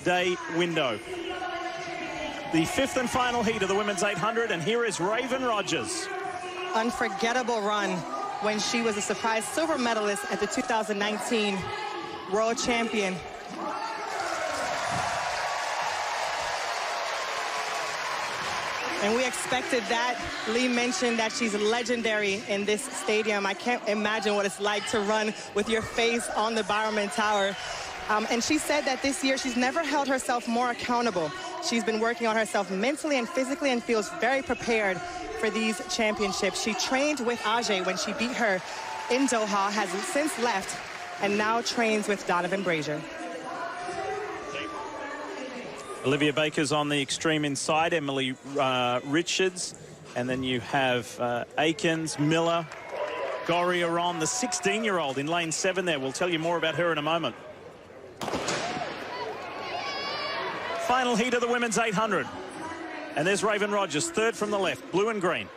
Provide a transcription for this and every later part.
6-day window. The fifth and final heat of the women's 800, and here is Raevyn Rogers. Unforgettable run when she was a surprise silver medalist at the 2019 World Champion. And we expected that. Lee mentioned that she's legendary in this stadium. I can't imagine what it's like to run with your face on the Bowerman Tower. And she said that this year she's never held herself more accountable. She's been working on herself mentally and physically and feels very prepared for these championships. She trained with Ajay when she beat her in Doha, has since left, and now trains with Donovan Brazier. Olivia Baker's on the extreme inside, Emily Richards, and then you have Akins, Miller, Gorriaran, the 16-year-old in lane 7 there. We'll tell you more about her in a moment. Final heat of the women's 800. And there's Raevyn Rogers, third from the left, blue and green.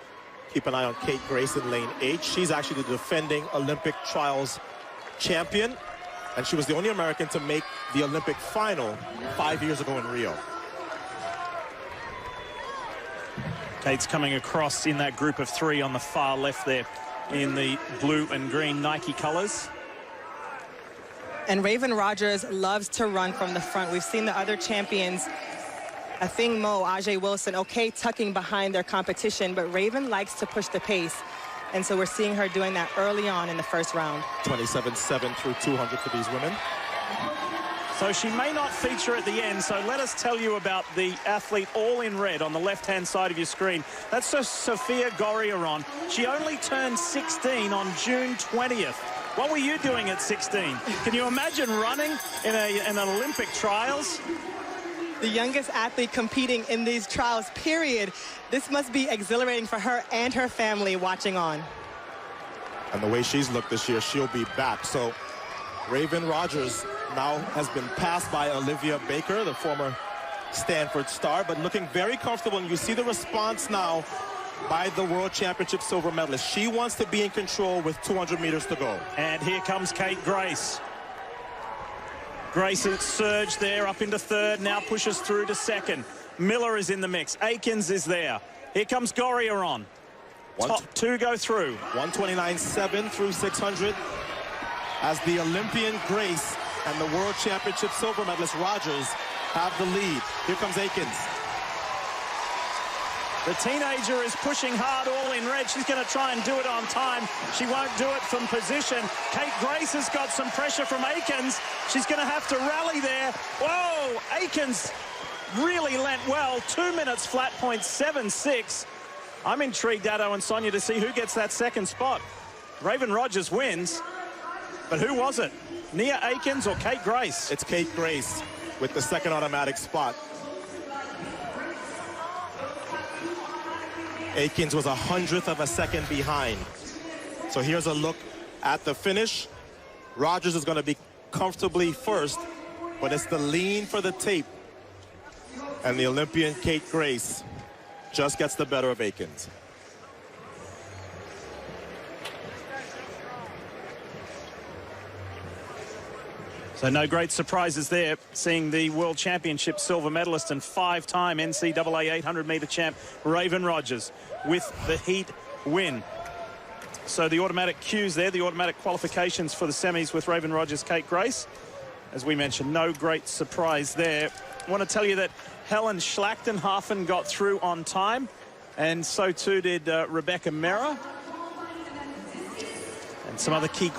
Keep an eye on Kate Grace in lane 8. She's actually the defending Olympic trials champion. And she was the only American to make the Olympic final 5 years ago in Rio. Kate's coming across in that group of 3 on the far left there in the blue and green Nike colors. And Raevyn Rogers loves to run from the front. We've seen the other champions, Athing Mo, Ajay Wilson, okay, tucking behind their competition, but Raevyn likes to push the pace. And so we're seeing her doing that early on in the first round. 27.7 through 200 for these women. So she may not feature at the end, so let us tell you about the athlete all in red on the left-hand side of your screen. That's Sophia Gorriaran. She only turned 16 on June 20th. What were you doing at 16? Can you imagine running in an Olympic trials? The youngest athlete competing in these trials, period. This must be exhilarating for her and her family watching on. And the way she's looked this year, she'll be back. So Raevyn Rogers now has been passed by Olivia Baker, the former Stanford star, but looking very comfortable. And you see the response now by the World Championship silver medalist. She wants to be in control with 200 meters to go. And here comes Kate Grace. Grace has surged there up into third, now pushes through to second. Miller is in the mix. Akins is there. Here comes Gorriaran. Top 2 go through. 129.7 through 600 as the Olympian Grace and the World Championship silver medalist Rogers have the lead. Here comes Akins. The teenager is pushing hard, all in red. She's going to try and do it on time. She won't do it from position. Kate Grace has got some pressure from Akins. She's going to have to rally there. Whoa, Akins really lent well. 2 minutes flat, .76. I'm intrigued, Addo and Sonia, to see who gets that second spot. Raevyn Rogers wins, but who was it? Nia Akins or Kate Grace? It's Kate Grace with the second automatic spot. Akins was 100th of a second behind. So here's a look at the finish. Rogers is going to be comfortably first, but it's the lean for the tape. And the Olympian Kate Grace just gets the better of Akins. So no great surprises there, seeing the World Championship silver medalist and 5-time NCAA 800-meter champ Raevyn Rogers with the heat win. So the automatic cues there, the automatic qualifications for the semis with Raevyn Rogers, Kate Grace. As we mentioned, no great surprise there. I want to tell you that Helen Schlachtenhafen got through on time, and so too did Rebecca Mera. And some other key